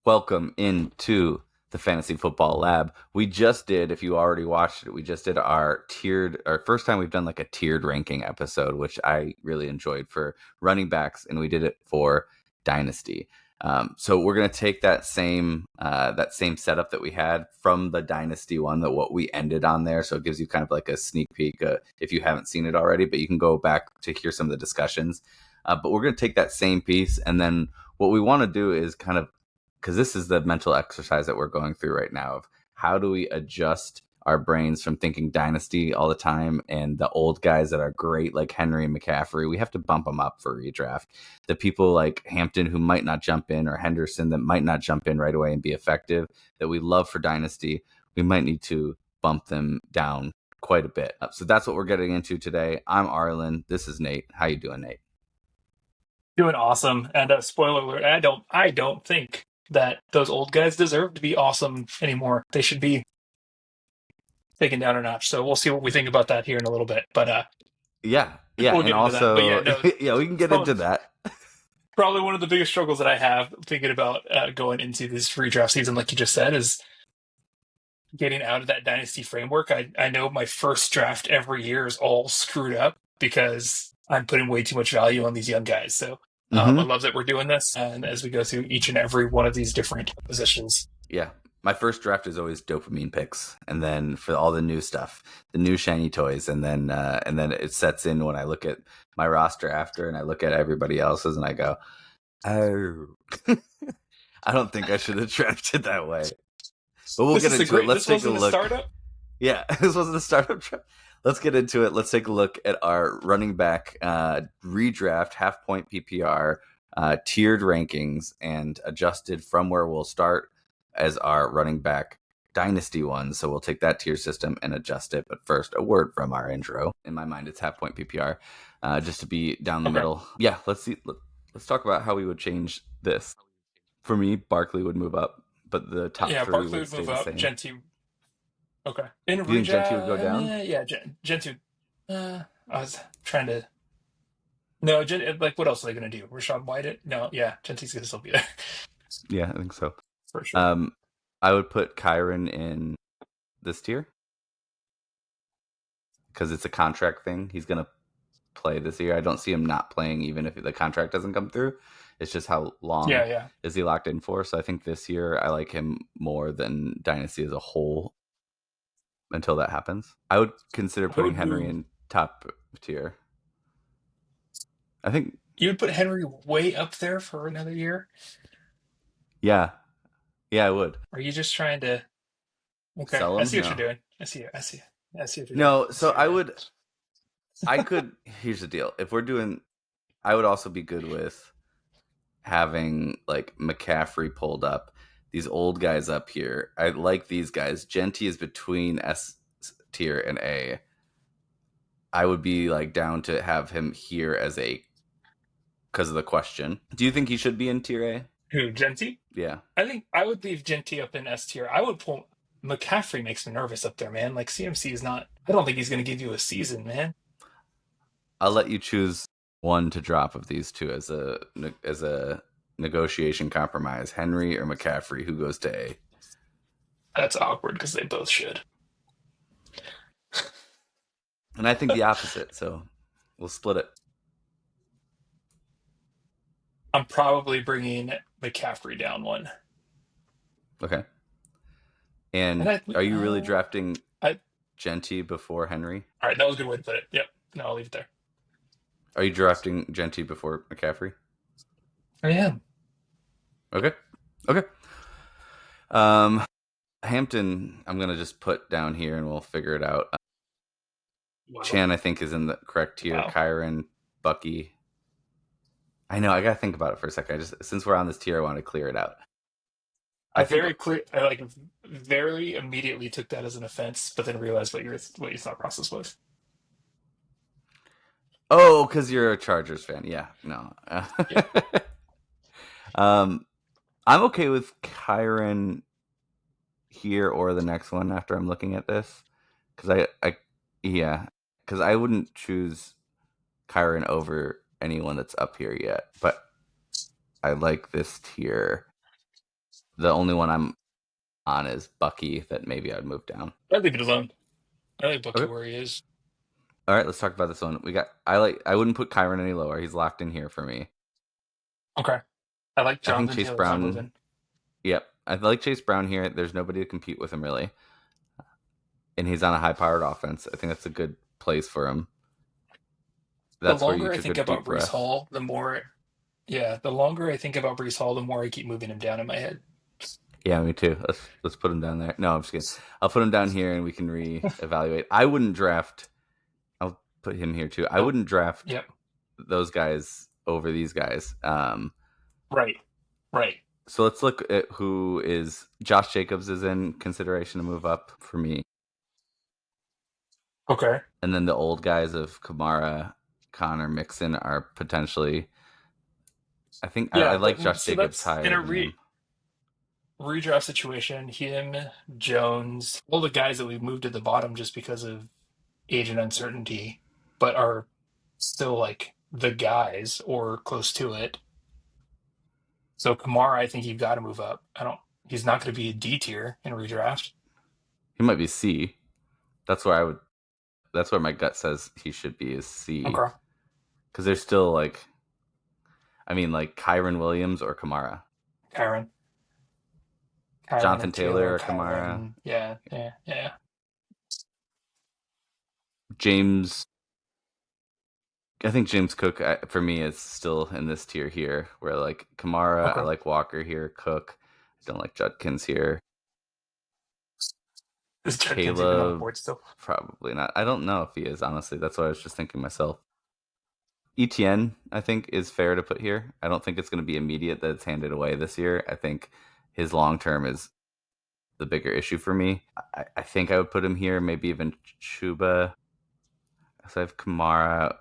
Welcome into the Fantasy Football Lab. We just did, if you already watched it, we just did our first time we've done like a tiered ranking episode, which I really enjoyed for running backs, and we did it for Dynasty. So we're going to take that same setup that we had from the Dynasty one, that what we ended on there. So it gives you kind of like a sneak peek if you haven't seen it already, but you can go back to hear some of the discussions. But we're going to take that same piece, and then what we want to do is kind of, because this is the mental exercise that we're going through right now of how do we adjust our brains from thinking Dynasty all the time and the old guys that are great like Henry and McCaffrey. We have to bump them up for redraft. The people like Hampton who might not jump in, or Henderson that might not jump in right away and be effective, that we love for Dynasty, we might need to bump them down quite a bit. So that's what we're getting into today. I'm Arlen. This is Nate. How you doing, Nate? Doing awesome. And spoiler alert, I don't think that those old guys deserve to be awesome anymore. They should be taken down a notch. So we'll see what we think about that here in a little bit. But yeah, we'll and get into that. also, But yeah, no, yeah, we can get into that. probably one of the biggest struggles that I have thinking about going into this redraft season, like you just said, is getting out of that dynasty framework. I know my first draft every year is all screwed up because I'm putting way too much value on these young guys. So I love that we're doing this, and as we go through each and every one of these different positions. Yeah. My first draft is always dopamine picks, and then for all the new stuff, the new shiny toys, and then it sets in when I look at my roster after, and I look at everybody else's, and I go, oh, I don't think I should have drafted that way. But we'll get into it. Let's take a look. Startup? Yeah, this wasn't a startup draft. Let's get into it. Let's take a look at our running back redraft, half point PPR, tiered rankings, and adjusted from where we'll start as our running back dynasty one. So we'll take that tier system and adjust it. But first, a word from our intro. In my mind, it's half point PPR, just to be down the middle. Yeah, let's see. Let's talk about how we would change this. For me, Barkley would move up, but the top three would stay the same. Jeanty. Okay. In you think Jeanty would go down? Yeah, Jeanty. I was trying to. No, like what else are they going to do? Rashad White? No, yeah, Jeanty's going to still be there. Yeah, I think so. For sure. I would put Kyren in this tier because it's a contract thing. He's going to play this year. I don't see him not playing even if the contract doesn't come through. It's just how long is he locked in for. So I think this year I like him more than Dynasty as a whole until that happens. I would consider putting Henry in top tier. I think you would put Henry way up there for another year. Yeah, I would. Are you just trying to? Okay, sell him? I see what you're doing. I see what you're doing. No, so I would. I could. Here's the deal. If we're doing, I would also be good with having like McCaffrey pulled up. These old guys up here. I like these guys. Jeanty is between S tier and A. I would be like down to have him here as a, because of the question. Do you think he should be in tier A? Who, Jeanty? Yeah. I think I would leave Jeanty up in S tier. I would pull McCaffrey. Makes me nervous up there, man. Like CMC is not. I don't think he's going to give you a season, man. I'll let you choose one to drop of these two as a negotiation compromise. Henry or McCaffrey, who goes to A? That's awkward because they both should. And I think the opposite, so we'll split it. I'm probably bringing McCaffrey down one. Okay. And are you really drafting Jeanty before Henry? All right, that was a good way to put it. Yep. No, I'll leave it there. Are you drafting Jeanty before McCaffrey? I am. Okay. Hampton, I'm going to just put down here and we'll figure it out. Wow. Chan, I think, is in the correct tier. Wow. Kyren, Bucky. I know, I got to think about it for a second. Since we're on this tier, I want to clear it out. I very immediately took that as an offense, but then realized what your thought process was. Oh, because you're a Chargers fan. Yeah, no. Yeah. I'm okay with Kyren here or the next one after I'm looking at this, because I wouldn't choose Kyren over anyone that's up here yet, but I like this tier The only one I'm on is Bucky that maybe I'd move down. I'd leave it alone. I like Bucky Okay. where he is. All right, let's talk about this one. I wouldn't put Kyren any lower. He's locked in here for me. Okay. I like I think Jonathan Chase Taylor's not Brown. moving. Yep, I like Chase Brown here. There's nobody to compete with him really, and he's on a high-powered offense. I think that's a good place for him. The That's where you longer I took a think about deep Brees breath. Hall, the more, yeah, the longer I think about Brees Hall, the more I keep moving him down in my head. Yeah, me too. Let's put him down there. No, I'm just kidding. I'll put him down here, and we can reevaluate. I wouldn't draft. I'll put him here too. I Nope. wouldn't draft Yep. those guys over these guys. Right. Right. So let's look at who is Josh Jacobs is in consideration to move up for me, Okay. and then the old guys of Kamara, Connor, Mixon are potentially. I think I Yeah, like but Josh so Jacobs that's in higher a than him. redraft situation. Him, Jones, all the guys that we moved to the bottom just because of age and uncertainty, but are still like the guys or close to it. So Kamara, I think you've got to move up. I don't. He's not going to be a D tier in redraft. He might be C. That's where I would. That's where my gut says he should be is C Okay. because there's still like. I mean, like Kyren Williams or Kamara, Kyren. Kyren Jonathan and Taylor Taylor, or Kamara, Kyren. Yeah, yeah, yeah. James. I think James Cook for me is still in this tier here, where like Kamara, I Okay. like Walker here, Cook, I don't like Judkins here, Is Judkins even on the Caleb, board still? probably not. I don't know if he is honestly. That's what I was just thinking myself. ETN, I think, is fair to put here. I don't think it's going to be immediate that it's handed away this year. I think his long term is the bigger issue for me. I think I would put him here, maybe even Chuba. So I have Kamara.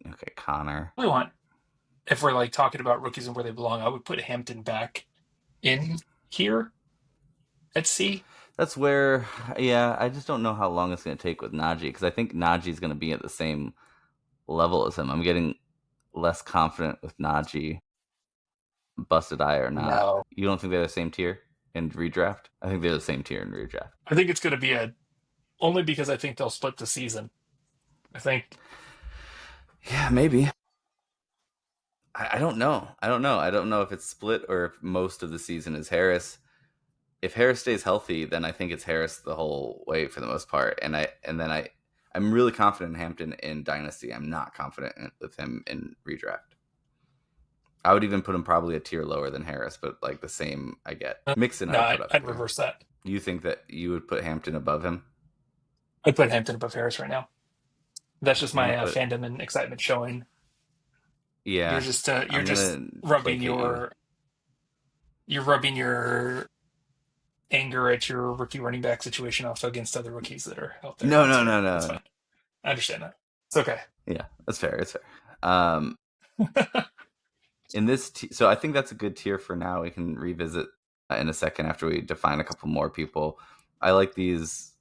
Okay, Connor. We want if we're like talking about rookies and where they belong, I would put Hampton back in here at C. That's where, yeah, I just don't know how long it's going to take with Najee because I think Najee's going to be at the same level as him. I'm getting less confident with Najee, busted eye or not. No, You don't think they're the same tier in redraft? I think they're the same tier in redraft. I think it's going to be a only because I think they'll split the season. I think Yeah, maybe. I don't know. I don't know. I don't know if it's split or if most of the season is Harris. If Harris stays healthy, then I think it's Harris the whole way for the most part. I'm really confident in Hampton in Dynasty. I'm not confident with him in redraft. I would even put him probably a tier lower than Harris, but like the same I get. Mixon I no, would put up I'd here. reverse that. Do you think that you would put Hampton above him? I'd put Hampton above Harris right now. That's just I'm my gonna put fandom and excitement showing. yeah. You're I'm just gonna rubbing placate you. your anger at your rookie running back situation off against other rookies that are out there. No, That's no, fair. no, That's no. fine. I understand that. It's okay. Yeah, that's fair. It's fair. Um, in this, so I think that's a good tier for now. We can revisit in a second after we define a couple more people. I like these.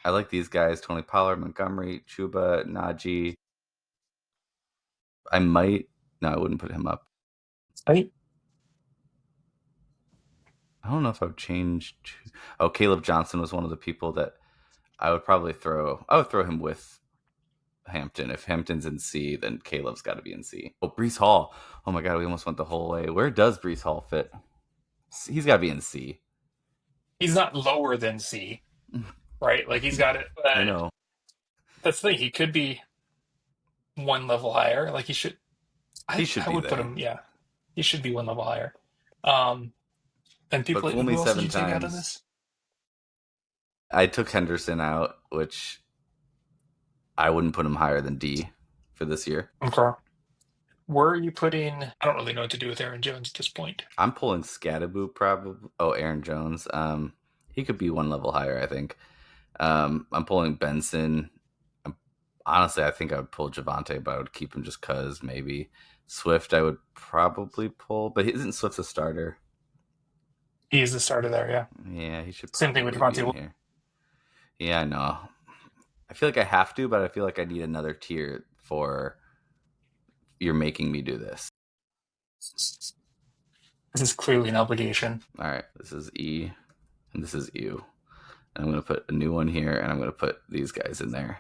I like these guys: Tony Pollard, Montgomery, Chuba, Najee. I might. No, I wouldn't put him up. I I don't know if I would change. Oh, Caleb Johnson was one of the people that I would probably throw. I would throw him with Hampton. If Hampton's in C, then Caleb's got to be in C. Oh, Brees Hall. Oh my God, we almost went the whole way. Where does Brees Hall fit? He's got to be in C. he's not lower than C, right? Like he's got it. I know. That's the thing. He could be one level higher. Like he should. He should I be would put there. him. Yeah, he should be one level higher. Um, and But people. fool me Who else did seven you take out on times. this? I took Henderson out, which I wouldn't put him higher than D for this year. Okay. Where are you putting? I don't really know what to do with Aaron Jones at this point. I'm pulling Scatterboo probably. Oh, Aaron Jones. He could be one level higher, I think. I'm pulling Benson. Honestly, I think I would pull Javante, but I would keep him just cause maybe. Swift, I would probably pull, but isn't Swift a starter? He is the starter there. Yeah. Yeah, he should Same thing with probably be in Devontae. here. Yeah, I know. I feel like I have to, but I feel like I need another tier for you're making me do this. This is clearly an obligation. All right, this is E, and this is U. And I'm going to put a new one here, and I'm going to put these guys in there.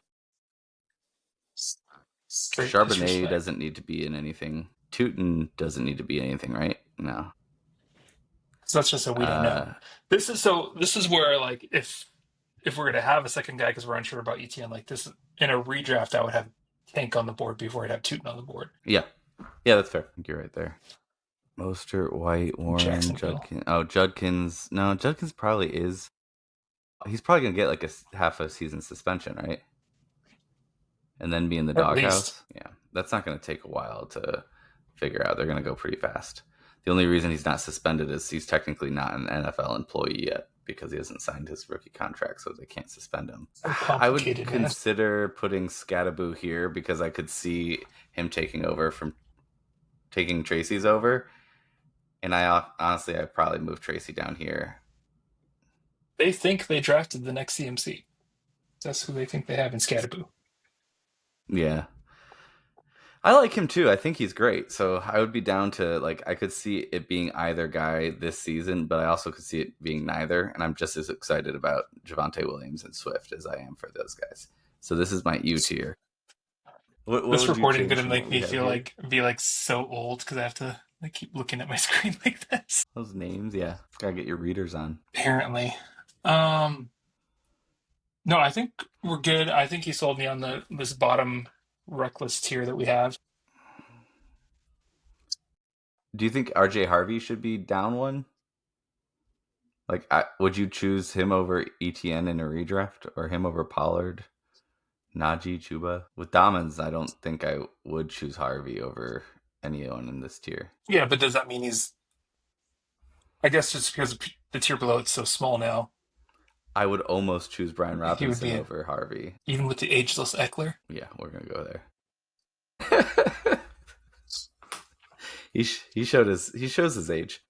Straight Charbonnet disrespect. doesn't need to be in anything. Tootin doesn't need to be anything, right? No. So that's just so we don't know. This is where like if we're gonna have a second guy because we're unsure about ETN like this in a redraft, I would have Tank on the board before I'd have Tootin on the board. Yeah. Yeah, that's fair. I think you're right there. Mostert, White, Warren, Jacksonville. Judkins. Oh, Judkins. No, Judkins probably is. He's probably going to get like a half a season suspension, right? And then be in the At least. doghouse. Yeah, that's not going to take a while to figure out. They're going to go pretty fast. The only reason he's not suspended is he's technically not an NFL employee yet because he hasn't signed his rookie contract, so they can't suspend him. So I would complicated, man. consider putting Scattaboo here because I could see him taking Tracy's over. And I honestly, I'd probably move Tracy down here. They think they drafted the next CMC. That's who they think they have in Scattaboo. Yeah. I like him too. I think he's great. So I would be down to I could see it being either guy this season, but I also could see it being neither. And I'm just as excited about Javonte Williams and Swift as I am for those guys. So this is my U tier. What This would you recording change gonna from make what we me have feel here? be like so old because I have to keep looking at my screen like this. Those names, yeah. Gotta get your readers on. Apparently. Um no, I think we're good. I think you sold me on this bottom reckless tier that we have. Do you think RJ Harvey should be down one? Would you choose him over ETN in a redraft or him over Pollard, Najee, Chuba? With Dommins, I don't think I would choose Harvey over anyone in this tier. Yeah, but does that mean he's I guess just because the tier below it's so small now, I would almost choose Brian he would Robinson be over Harvey. even with the ageless Eckler. Yeah, we're gonna go there. he shows his age.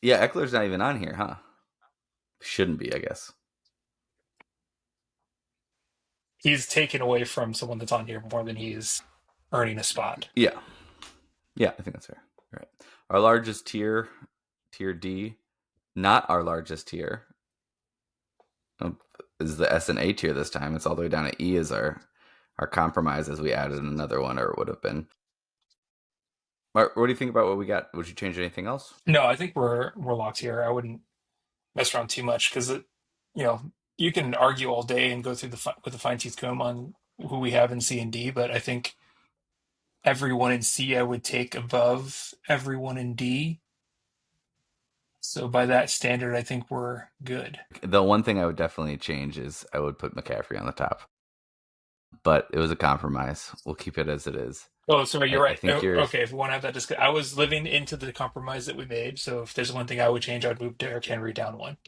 Yeah, Eckler's not even on here, huh? Shouldn't be, I guess. He's taken away from someone that's on here more than he's earning a spot. Yeah, I think that's fair. All right, our largest tier D, not our largest tier, is the S and A tier this time. It's all the way down to E as our compromise as we added another one, or it would have been. What do you think about what we got? Would you change anything else? No, I think we're locked here. I wouldn't mess around too much because you can argue all day and go through with a fine tooth comb on who we have in C and D, but I think everyone in C I would take above everyone in D. So by that standard, I think we're good. The one thing I would definitely change is I would put McCaffrey on the top, but it was a compromise. We'll keep it as it is. Oh, sorry, you're I right. think you're. Okay, if we want to have that discussion, I was living into the compromise that we made. So if there's one thing I would change, I would move Derrick Henry down one.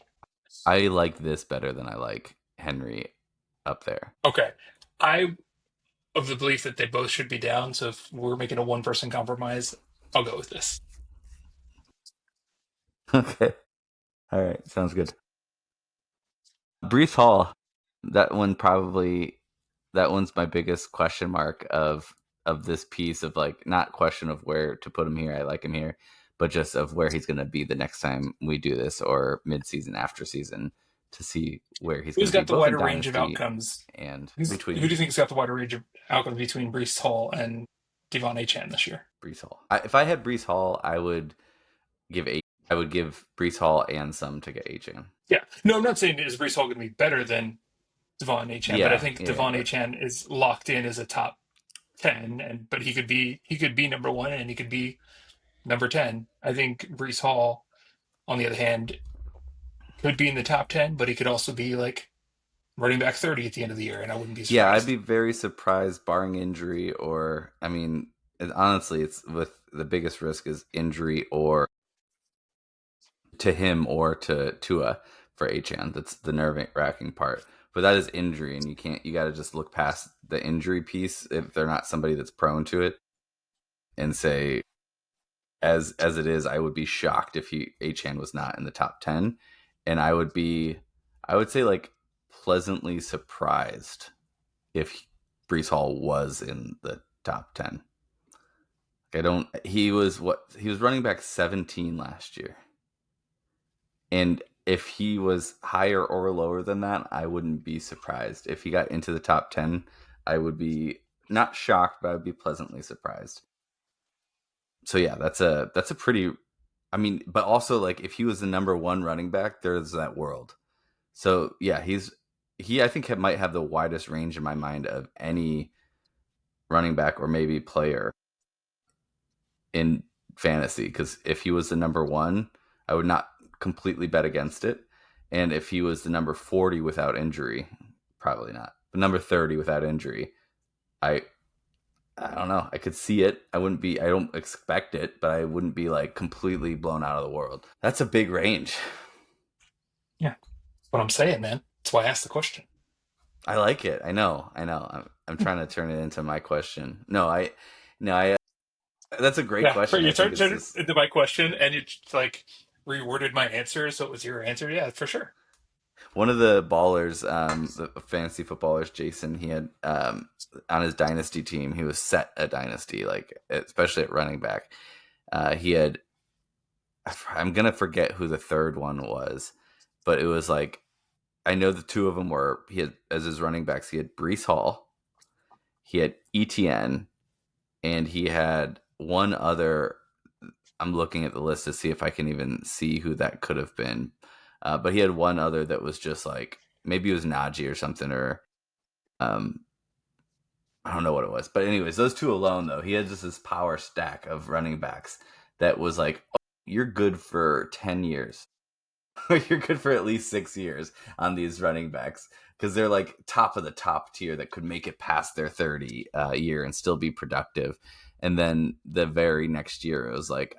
I like this better than I like Henry up there. Okay. I of the belief that they both should be down. So if we're making a one person compromise, I'll go with this. Okay. All right. Sounds good. Brees Hall. That one's my biggest question mark of this piece of not question of where to put him here. I like him here, but just of where he's going to be the next time we do this or mid-season, after season, to see where he's going Who's to be got the both in wider range of Dynasty outcomes? and Who between do you think's got the wider range of outcomes between Brees Hall and Devon Achane this year? Brees Hall. If I had Brees Hall, I would give Brees Hall and some to get Achane. Yeah. No, I'm not saying is Brees Hall going to be better than Devon Achane, but I think Devon but Achane is locked in as a top 10, but he could be number one and he could be number 10. I think Brees Hall, on the other hand, could be in the top 10, but he could also be like running back 30 at the end of the year, and I wouldn't be yeah, I'd surprised. be very surprised, barring injury or honestly, it's with the biggest risk is injury or to him or to Tua for Achane. That's the nerve wracking part. But that is injury, and you got to just look past the injury piece if they're not somebody that's prone to it, and say, as it is, I would be shocked if Achane was not in the top 10, and I would say pleasantly surprised if Brees Hall was in the top 10. I don't. He was running back 17 last year, and if he was higher or lower than that, I wouldn't be surprised. If he got into the top 10, I would be not shocked, but I would be pleasantly surprised. So yeah, that's a pretty. I mean, but also like if he was the number one running back, there's that world. So yeah, he I think might have the widest range in my mind of any running back or maybe player in fantasy. Because if he was the number one, I would not completely bet against it. And if he was the number 40 without injury, probably not. But number 30 without injury, I I don't know. I could see it. I don't expect it, but I wouldn't be like completely blown out of the world. That's a big range. Yeah, that's what I'm saying, man. That's why I asked the question. I like it. I know. I'm trying to turn it into my question. No, I that's a great Yeah, question. you I think it's turned it just into my question, and you just, like reworded my answer, so it was your answer. Yeah, for sure. one of the ballers, the fantasy footballers, Jason, he had on his dynasty team, he was set a dynasty, like especially at running back. He had I'm gonna forget who the third one was, but it was like I know the two of them were he had as his running backs. He had Brees Hall, he had ETN, and he had one other. I'm looking at the list to see if I can even see who that could have been. But he had one other that was just like maybe it was Najee or something, or um, I don't know what it was. But anyways, those two alone though, he had just this power stack of running backs that was like, oh, you're good for 10 years. You're good for at least 6 years on these running backs because they're like top of the top tier that could make it past their 30 year and still be productive. And then the very next year, it was like,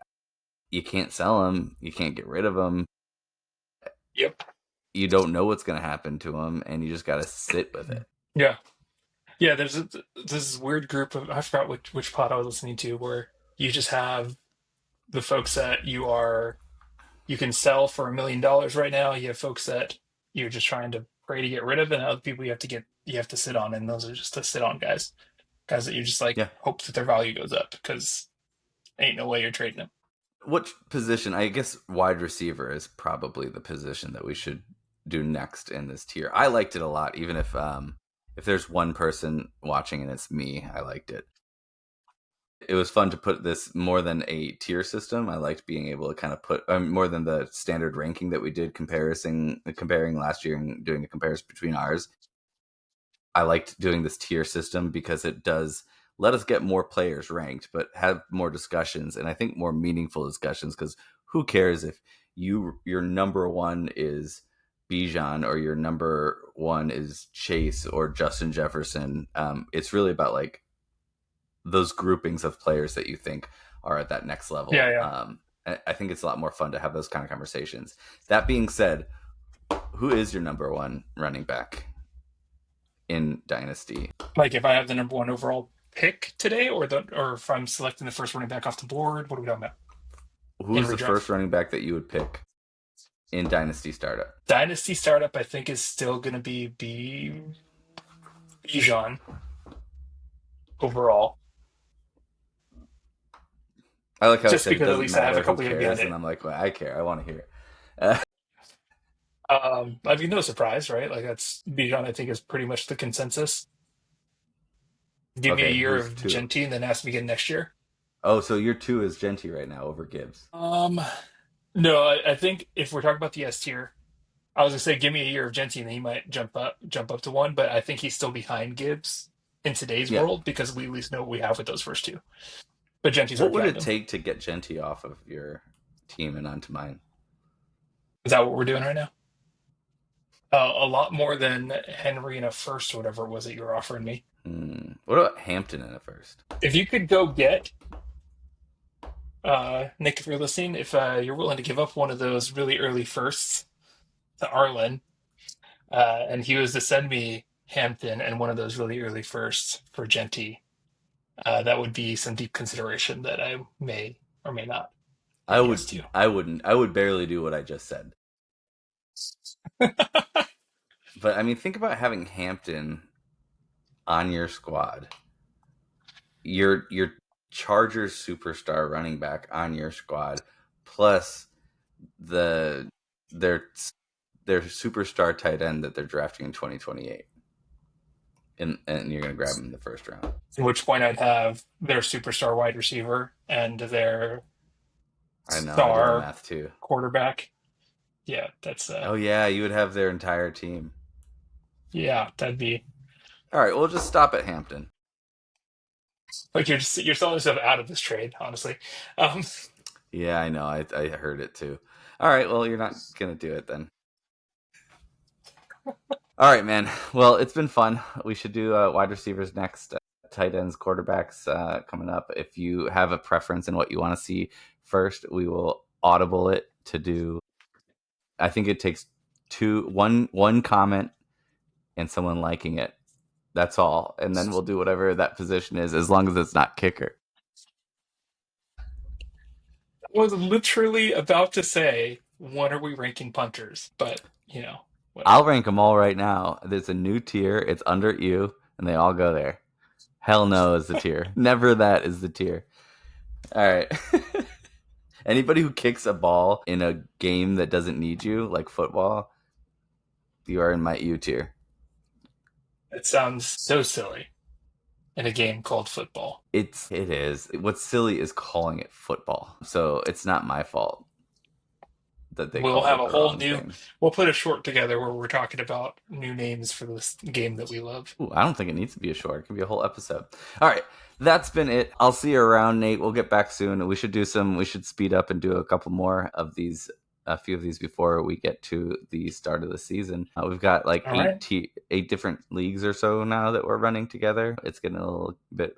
you can't sell them, you can't get rid of them, Yep. you don't know what's going to happen to them, and you just got to sit with it. Yeah. Yeah, this weird group of I forgot which pod I was listening to where you just have the folks that you can sell for $1 million right now. You have folks that you're just trying to pray to get rid of, and other people you have to sit on, and those are just the sit on guys, guys that you just like Yeah. hope that their value goes up because ain't no way you're trading them. What position? I guess wide receiver is probably the position that we should do next in this tier. I liked it a lot, even if there's one person watching and it's me, I liked it. It was fun to put this more than a tier system. I liked being able to kind of put more than the standard ranking that we did comparing last year and doing a comparison between ours. I liked doing this tier system because it does let us get more players ranked, but have more discussions, and I think more meaningful discussions. Because who cares if your number one is Bijan or your number one is Chase or Justin Jefferson? It's really about like those groupings of players that you think are at that next Yeah, level. yeah. I think it's a lot more fun to have those kind of conversations. That being said, who is your number one running back in Dynasty? Like if I have the number one overall pick today, or if I'm selecting the first running back off the board, what are we talking about in Who's the redraft? first running back that you would pick in Dynasty Startup? Dynasty startup, I think, is still going to Bijan overall, I like how I just said it because at doesn't least I have a matter. Who couple years behind cares? And it. I'm like, well, I care. I want to hear it. I mean, no surprise, right? Like that's Bijan. I think is pretty much the consensus. Give me a Okay, year who's of two? Jeanty and then ask me again next year. Oh, so your two is Jeanty right now over Gibbs. Um, no, I think if we're talking about the S tier, I was gonna say give me a year of Jeanty and then he might jump up to one, but I think he's still behind Gibbs in today's Yeah. world because we at least know what we have with those first two. But Jeanty's What right would behind it him. take to get Jeanty off of your team and onto mine? Is that what we're doing right now? A lot more than Henry in a first or whatever it was that you were offering me. What about Hampton in a first? If you could go get Nick, if you're listening, if you're willing to give up one of those really early firsts to Arlen, and he was to send me Hampton and one of those really early firsts for Jeanty, that would be some deep consideration that I may or may not I say would. yes to. I wouldn't. I would barely do what I just said. But I mean, think about having Hampton on your squad. You're Chargers superstar running back on your squad, plus the their their superstar tight end that they're drafting in 2028, and you're gonna grab him in the first round. At which point I'd have their superstar wide receiver and their I know, I did the star math too. quarterback. Yeah, Oh yeah, you would have their entire team. yeah, that'd be All right, we'll just stop at Hampton. like you're selling yourself out of this trade, honestly. Um, Yeah, I know. I heard it too. All right, well, you're not gonna do it then. All right, man. Well, it's been fun. We should do wide receivers next, tight ends, quarterbacks coming up. If you have a preference in what you want to see first, we will audible it to do. I think it takes one comment and someone liking it. That's all, and then we'll do whatever that position is, as long as it's not kicker. I was literally about to say, when are we ranking punters? But I'll whatever. rank them all right now. There's a new tier. It's under you, and they all go there. Hell no is the tier. Never that is the tier. All right. Anybody who kicks a ball in a game that doesn't need you, like football, you are in my U tier. It sounds so silly in a game called football. It is. What's silly is calling it football. So it's not my fault that they We'll called have it a the whole wrong new. thing. We'll put a short together where we're talking about new names for this game that we love. Ooh, I don't think it needs to be a short. It can be a whole episode. All right. That's been it. I'll see you around, Nate. We'll get back soon. We should speed up and do a couple more of these, a few of these before we get to the start of the season. We've got like All right. eight different leagues or so now that we're running together. It's getting a little bit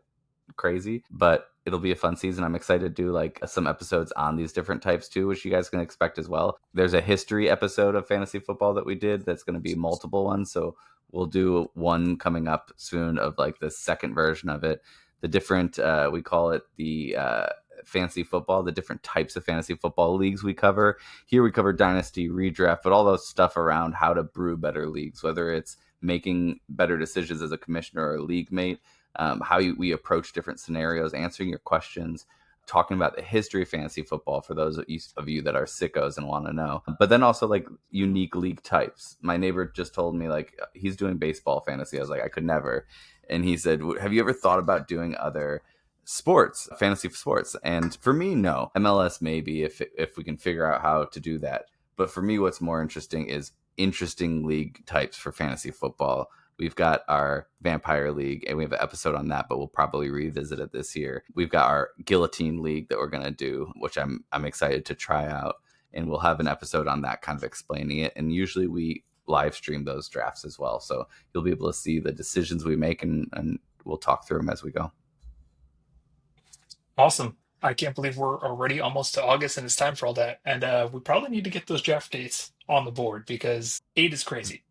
crazy, but it'll be a fun season. I'm excited to do like some episodes on these different types too, which you guys can expect as well. There's a history episode of fantasy football that we did that's going to be multiple ones, so we'll do one coming up soon of like the second version of it. The different we call it the fantasy football, the different types of fantasy football leagues we cover. Here we cover dynasty, redraft, but all those stuff around how to brew better leagues, whether it's making better decisions as a commissioner or a league mate, we approach different scenarios, answering your questions, talking about the history of fantasy football for those of you that are sickos and want to know. But then also like unique league types. My neighbor just told me like he's doing baseball fantasy. I was like, I could never. And he said, have you ever thought about doing other sports, fantasy sports? And for me, no. MLS maybe if we can figure out how to do that. But for me, what's more interesting is interesting league types for fantasy football. We've got our Vampire League, and we have an episode on that, but we'll probably revisit it this year. We've got our Guillotine League that we're going to do, which I'm excited to try out, and we'll have an episode on that kind of explaining it. And usually we live stream those drafts as well, so you'll be able to see the decisions we make, and we'll talk through them as we go. Awesome. I can't believe we're already almost to August and it's time for all that. And we probably need to get those draft dates on the board because 8 is crazy.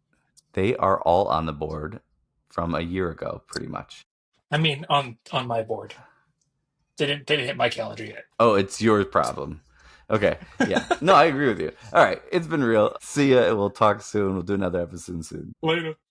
They are all on the board from a year ago, pretty much. I mean, on my board. They didn't hit my calendar yet. Oh, it's your problem. Okay. Yeah. No, I agree with you. All right. It's been real. See ya. We'll talk soon. We'll do another episode soon. Later.